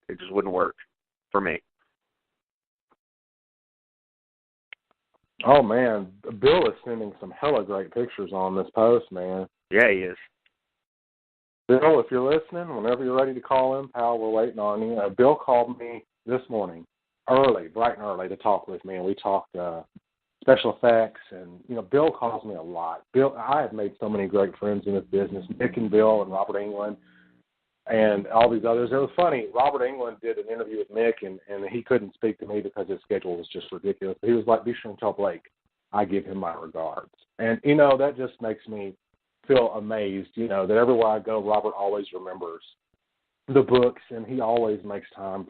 It just wouldn't work for me. Oh, man. Bill is sending some hella great pictures on this post, man. Yeah, he is. Bill, if you're listening, whenever you're ready to call him, pal, we're waiting on you. Bill called me this morning, bright and early, to talk with me, and we talked special effects, and, Bill calls me a lot. Bill, I have made so many great friends in this business, Nick and Bill and Robert Englund and all these others. It was funny. Robert Englund did an interview with Mick, and he couldn't speak to me because his schedule was just ridiculous. He was like, be sure and tell Blake I give him my regards. And, that just makes me feel amazed, that everywhere I go, Robert always remembers the books, and he always makes time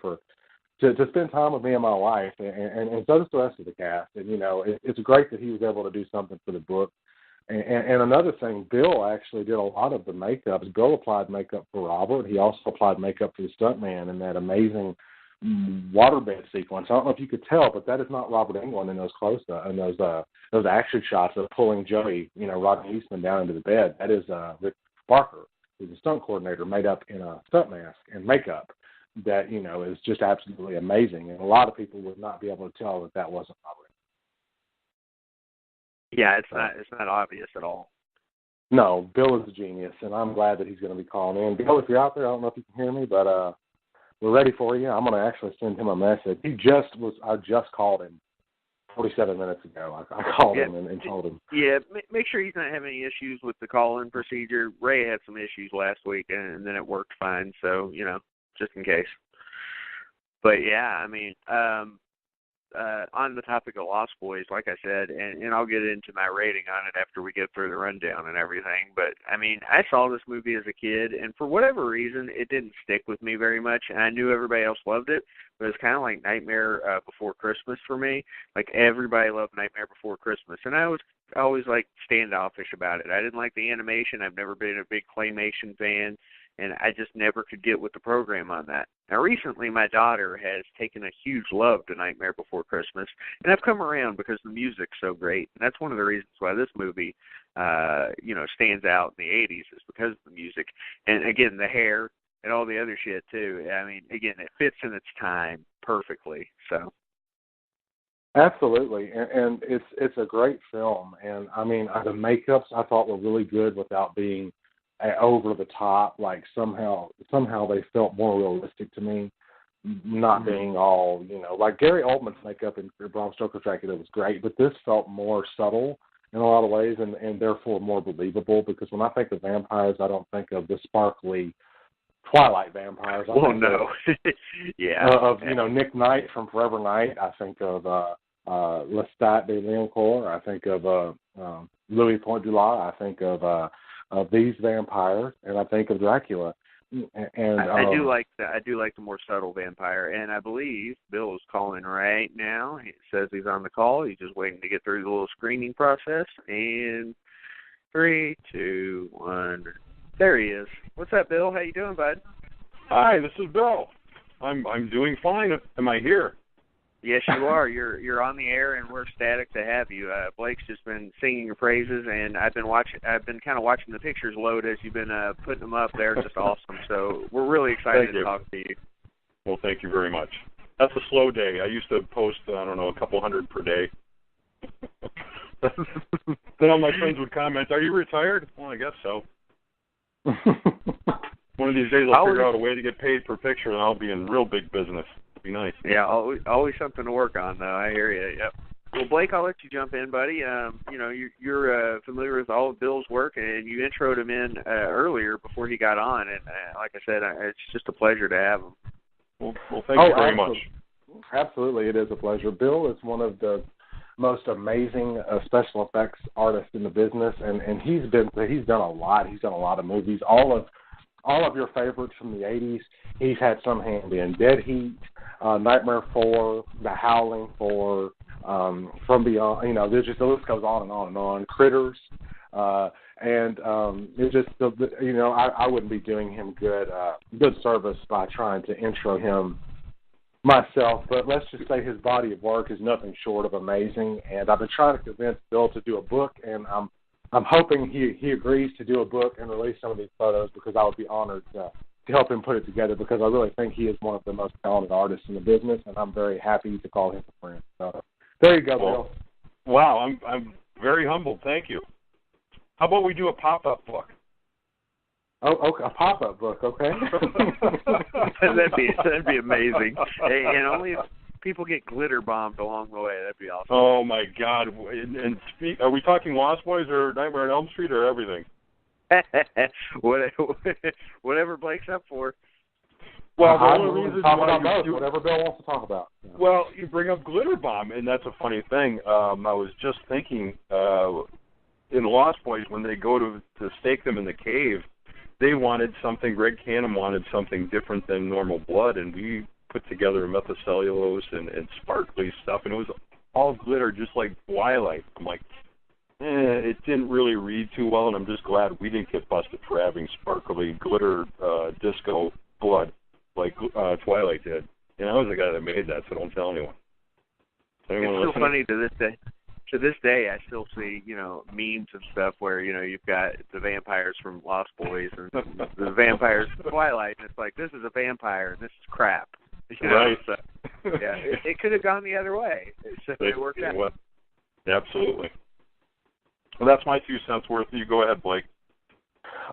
to spend time with me and my wife, and so does the rest of the cast. And, it's great that he was able to do something for the book. And another thing, Bill actually did a lot of the makeups. Bill applied makeup for Robert. He also applied makeup for the stuntman in that amazing waterbed sequence. I don't know if you could tell, but that is not Robert Englund in those those action shots of pulling Joey, Rodney Eastman down into the bed. That is Rick Barker, who's a stunt coordinator, made up in a stunt mask and makeup that, is just absolutely amazing. And a lot of people would not be able to tell that wasn't Robert. Yeah, it's not obvious at all. No, Bill is a genius, and I'm glad that he's going to be calling in. Bill, if you're out there, I don't know if you can hear me, but we're ready for you. I'm going to actually send him a message. I just called him 47 minutes ago. I called him and told him. Yeah, make sure he's not having any issues with the call-in procedure. Ray had some issues last week, and then it worked fine, so, just in case. But, yeah, I mean, on the topic of Lost Boys, like I said, and I'll get into my rating on it after we get through the rundown and everything, but, I mean, I saw this movie as a kid, and for whatever reason, it didn't stick with me very much, and I knew everybody else loved it, but it's kind of like Nightmare Before Christmas for me. Like, everybody loved Nightmare Before Christmas, and I was always, like, standoffish about it. I didn't like the animation. I've never been a big claymation fan, and I just never could get with the program on that. Now, recently, my daughter has taken a huge love to Nightmare Before Christmas, and I've come around because the music's so great. And that's one of the reasons why this movie, stands out in the 80s is because of the music. And, again, the hair and all the other shit, too. I mean, again, it fits in its time perfectly, so. Absolutely, and it's a great film. And, I mean, the makeups I thought were really good without being over the top. Like somehow they felt more realistic to me, not being all, like Gary Oldman's makeup in Bram Stoker's Dracula was great, but this felt more subtle in a lot of ways and therefore more believable, because when I think of vampires, I don't think of the sparkly Twilight vampires. Nick Knight from Forever Knight. I think of Lestat de Leoncourt. I think of Louis Pointe-du-Lac. I think of these vampires, and I think of Dracula. And I do like the more subtle vampire, and I believe Bill is calling right now. He says he's on the call. He's just waiting to get through the little screening process. And 3, 2, 1. There he is. What's up, Bill? How you doing, bud? Hi, this is Bill. I'm doing fine. Am I here? Yes, you are. You're on the air, and we're ecstatic to have you. Blake's just been singing your praises, and I've been kind of watching the pictures load as you've been putting them up. They're just awesome. So we're really excited to talk to you. Well, thank you very much. That's a slow day. I used to post, a couple hundred per day. Then all my friends would comment, "Are you retired?" Well, I guess so. One of these days I'll figure out a way to get paid per picture, and I'll be in real big business. Be nice. Yeah, always something to work on, though. I hear you. Yep. Well, Blake, I'll let you jump in, buddy. You're familiar with all of Bill's work, and you introed him in earlier before he got on. And like I said, it's just a pleasure to have him. Well, thank you very much. Absolutely, it is a pleasure. Bill is one of the most amazing special effects artists in the business, and he's done a lot. He's done a lot of movies. All of your favorites from the 80s, he's had some hand in. Dead Heat, Nightmare 4, The Howling 4, From Beyond, there's just, the list goes on and on and on. Critters, and it's just, I wouldn't be doing him good service by trying to intro him myself, but let's just say his body of work is nothing short of amazing, and I've been trying to convince Bill to do a book, and I'm hoping he agrees to do a book and release some of these photos, because I would be honored to help him put it together, because I really think he is one of the most talented artists in the business, and I'm very happy to call him a friend. So there you go, Bill. Wow, I'm very humbled. Thank you. How about we do a pop-up book? Oh, okay, a pop-up book, okay. that'd be amazing. And only if people get glitter bombed along the way, that'd be awesome. Oh my God! And are we talking Lost Boys or Nightmare on Elm Street or everything? Whatever Blake's up for. Well, the only reason talk about both, whatever Bill wants to talk about. Yeah. Well, you bring up glitter bomb, and that's a funny thing. I was just thinking in Lost Boys, when they go to stake them in the cave, they wanted something. Greg Canham wanted something different than normal blood, and we put together methacellulose and sparkly stuff, and it was all glitter, just like Twilight. I'm like, it didn't really read too well, and I'm just glad we didn't get busted for having sparkly glitter disco blood like Twilight did. And I was the guy that made that, so don't tell anyone. It's still funny to this day. To this day, I still see, memes and stuff where, you've got the vampires from Lost Boys and the vampires from Twilight, and it's like, this is a vampire and this is crap. Right. So, yeah, it could have gone the other way. So it worked out. Well, absolutely. Well, that's my 2 cents worth. You go ahead, Blake.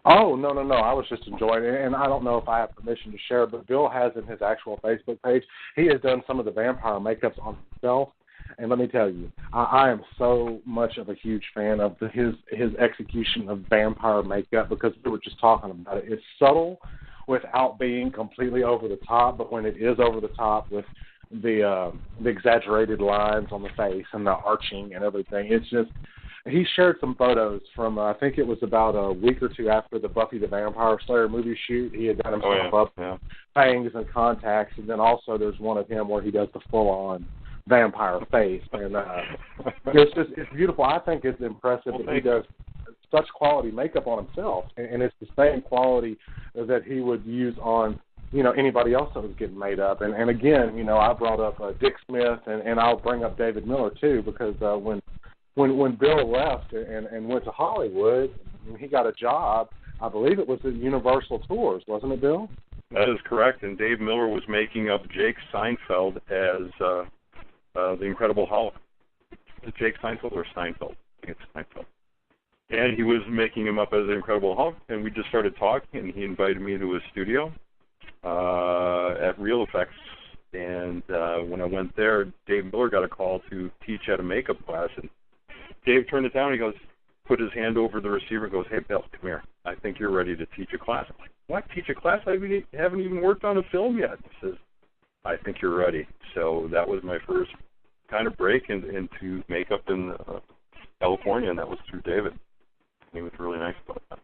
Oh, no. I was just enjoying it, and I don't know if I have permission to share, but Bill has in his actual Facebook page, he has done some of the vampire makeups on himself, and let me tell you, I am so much of a huge fan of his execution of vampire makeup, because we were just talking about it. It's subtle without being completely over the top, but when it is over the top with the exaggerated lines on the face and the arching and everything, it's just... He shared some photos from, I think it was about a week or 2 after the Buffy the Vampire Slayer movie shoot. He had done himself up fangs and contacts, and then also there's one of him where he does the full-on vampire face. And it's beautiful. I think it's impressive that he does such quality makeup on himself, and it's the same quality that he would use on anybody else that was getting made up. And again, I brought up Dick Smith, and I'll bring up David Miller, too, because when Bill left and went to Hollywood, he got a job. I believe it was at Universal Tours, wasn't it, Bill? That is correct. And Dave Miller was making up Jake Seinfeld as the Incredible Hulk. Is it Jake Seinfeld or Seinfeld? I think it's Seinfeld. And he was making him up as the Incredible Hulk, and we just started talking, and he invited me to his studio at Real Effects. And when I went there, Dave Miller got a call to teach at a makeup class, and Dave turned it down. He goes, put his hand over the receiver and goes, "Hey, Bill, come here. I think you're ready to teach a class." I'm like, "What? Teach a class? I haven't even worked on a film yet." He says, "I think you're ready." So that was my first kind of break into makeup in California, and that was through David. He was really nice about that.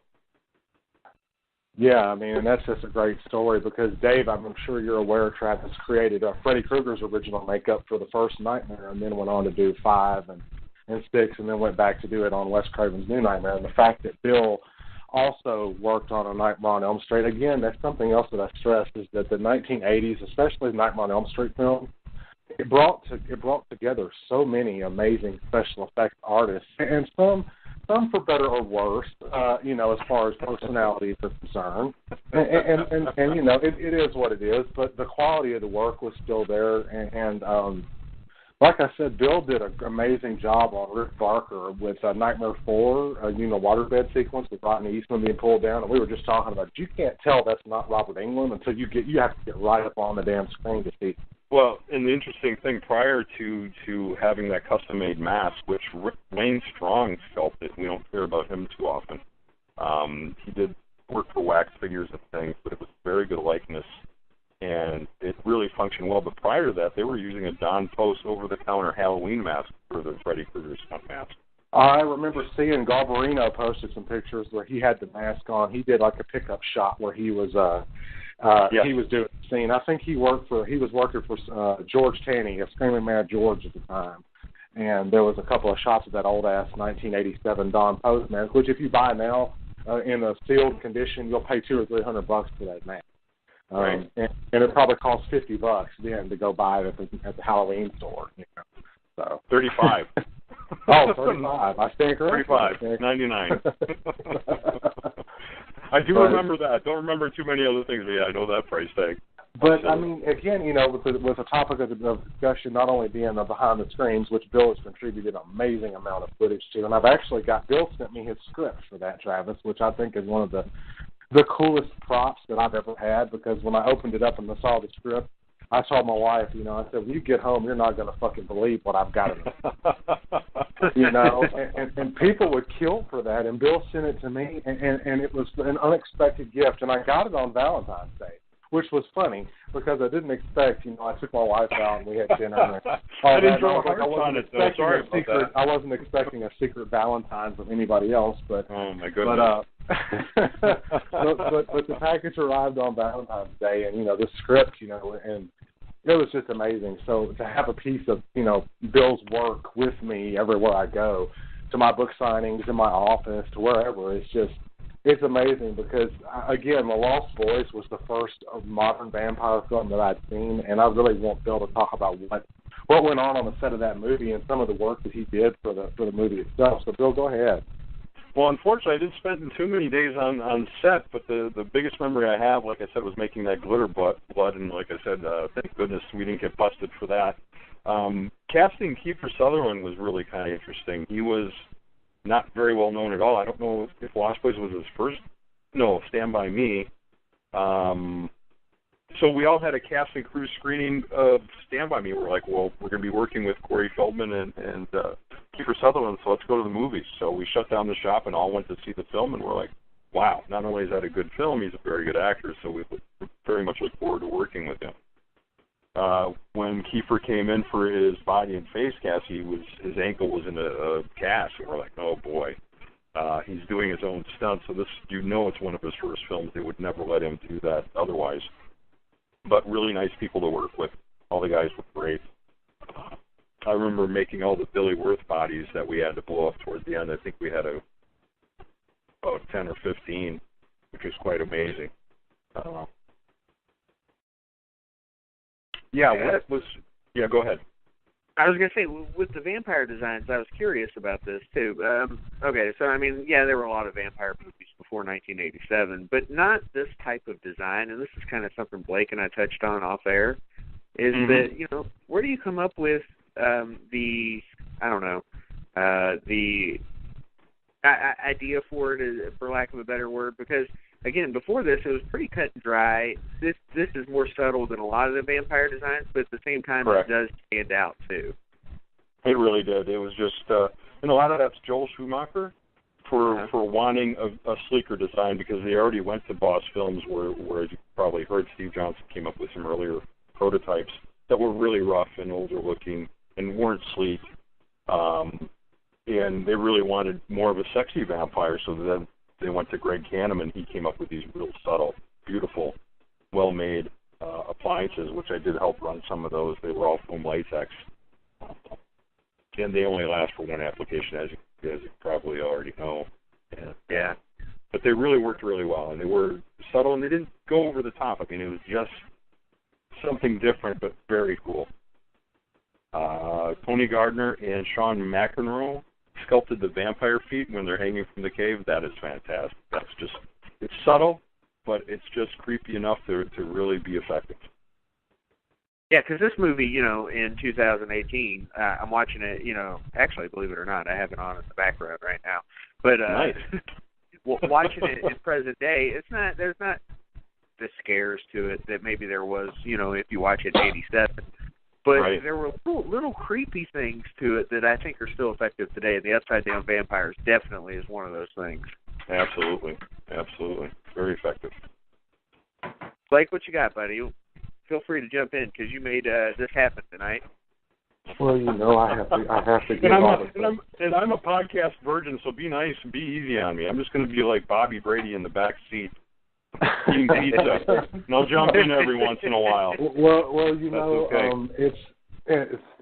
Yeah, and that's just a great story, because Dave, I'm sure you're aware, Travis, created Freddy Krueger's original makeup for the first Nightmare, and then went on to do 5 and 6, and then went back to do it on Wes Craven's New Nightmare. And the fact that Bill also worked on a Nightmare on Elm Street, again, that's something else that I stressed, is that the 1980s, especially the Nightmare on Elm Street film, it brought together so many amazing special effects artists, and some for better or worse, as far as personalities are concerned. And it is what it is, but the quality of the work was still there, and like I said, Bill did an amazing job on Rick Barker with Nightmare 4, waterbed sequence with Rodney Eastman being pulled down, and we were just talking about, you can't tell that's not Robert Englund until you have to get right up on the damn screen to see. Well, and the interesting thing, prior to having that custom-made mask, which Wayne Strong felt that we don't hear about him too often. He did work for wax figures and things, but it was very good likeness, and it really functioned well. But prior to that, they were using a Don Post over-the-counter Halloween mask for the Freddy Krueger stunt mask. I remember seeing Galvarino posted some pictures where he had the mask on. He did like a pickup shot where he was he was doing the scene. I think he was working for George Taney, a Screaming Mad George at the time. And there was a couple of shots of that old-ass 1987 Don Post mask, which if you buy now in a sealed condition, you'll pay $200 or $300 for that mask. Right. And it probably costs $50 then to go buy it at the Halloween store. So $35. Oh, $35. I stand corrected. $35. $99. I do remember that. Don't remember too many other things, but yeah, I know that price tag. But, I mean, again, with the topic of the discussion not only being the behind the screens, which Bill has contributed an amazing amount of footage to, and I've actually Bill sent me his script for that, Travis, which I think is one of the coolest props that I've ever had, because when I opened it up and I saw the script, I told my wife, I said, when you get home, you're not going to fucking believe what I've got in it. And people would kill for that, and Bill sent it to me, and it was an unexpected gift, and I got it on Valentine's Day, which was funny, because I didn't expect, I took my wife out, and we had dinner. And I didn't draw hearts on it, though. Sorry about that. I wasn't expecting a secret Valentine's with anybody else, but... Oh, my goodness. But the package arrived on Valentine's Day, and the script, and it was just amazing. So to have a piece of Bill's work with me everywhere I go, to my book signings, in my office, to wherever, it's amazing, because again, The Lost Boys was the first modern vampire film that I'd seen, and I really want Bill to talk about what went on the set of that movie and some of the work that he did for the movie itself. So Bill, go ahead. Well, unfortunately, I didn't spend too many days on set, but the biggest memory I have, like I said, was making that glitter blood, and like I said, thank goodness we didn't get busted for that. Casting Kiefer Sutherland was really kind of interesting. He was not very well known at all. I don't know if Lost Boys was his first. No, Stand By Me. So we all had a cast and crew screening of Stand By Me. We're like, well, we're going to be working with Corey Feldman and Kiefer Sutherland, so let's go to the movies. So we shut down the shop and all went to see the film, and we're like, wow, not only is that a good film, he's a very good actor, so we very much look forward to working with him. When Kiefer came in for his body and face cast, his ankle was in a cast, and we're like, oh boy, he's doing his own stunt, so this, it's one of his first films. They would never let him do that otherwise. But really nice people to work with. All the guys were great. I remember making all the Billy Worth bodies that we had to blow up towards the end. I think we had about 10 or 15, which was quite amazing. Go ahead. I was going to say, with the vampire designs, I was curious about this, too. Okay, so, I mean, yeah, there were a lot of vampire movies before 1987, but not this type of design, and this is kind of something Blake and I touched on off air, is that, where do you come up with the idea for it, for lack of a better word, because, again, before this, it was pretty cut and dry. This is more subtle than a lot of the vampire designs, but at the same time, Correct. It does stand out, too. It really did. It was just, and a lot of that's Joel Schumacher for wanting a sleeker design, because they already went to Boss Films, where as you probably heard, Steve Johnson came up with some earlier prototypes that were really rough and older looking and weren't sleek. And they really wanted more of a sexy vampire, so then they went to Greg Canham, and he came up with these real subtle, beautiful, well-made appliances, which I did help run some of those. They were all foam latex. And they only last for one application, as you probably already know. And, yeah. But they really worked really well, and they were subtle, and they didn't go over the top. I mean, it was just something different, but very cool. Tony Gardner and Sean McEnroe sculpted the vampire feet when they're hanging from the cave. That is fantastic. It's subtle, but it's just creepy enough to really be effective. Yeah, because this movie, in 2018, I'm watching it, actually, believe it or not, I have it on in the background right now. But nice. Watching it in present day, there's not the scares to it that maybe there was, if you watch it in 87. But right. There were little creepy things to it that I think are still effective today. And the Upside Down Vampires definitely is one of those things. Absolutely. Very effective. Blake, what you got, buddy? Feel free to jump in, because you made this happen tonight. Well, I have to get and I'm a podcast virgin, so be nice and be easy on me. I'm just going to be like Bobby Brady in the back seat eating pizza, and I'll jump in every once in a while. Well, okay.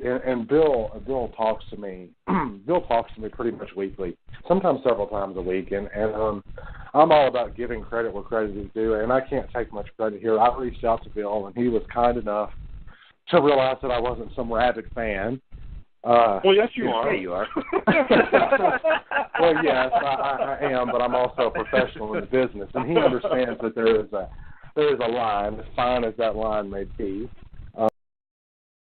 And Bill talks to me. Bill talks to me pretty much weekly, sometimes several times a week, and I'm all about giving credit where credit is due, and I can't take much credit here. I reached out to Bill, and he was kind enough to realize that I wasn't some rabid fan, Well, yes, you are. Yeah, you are. Well, yes, I am, but I'm also a professional in the business, and he understands that there is a line, as fine as that line may be.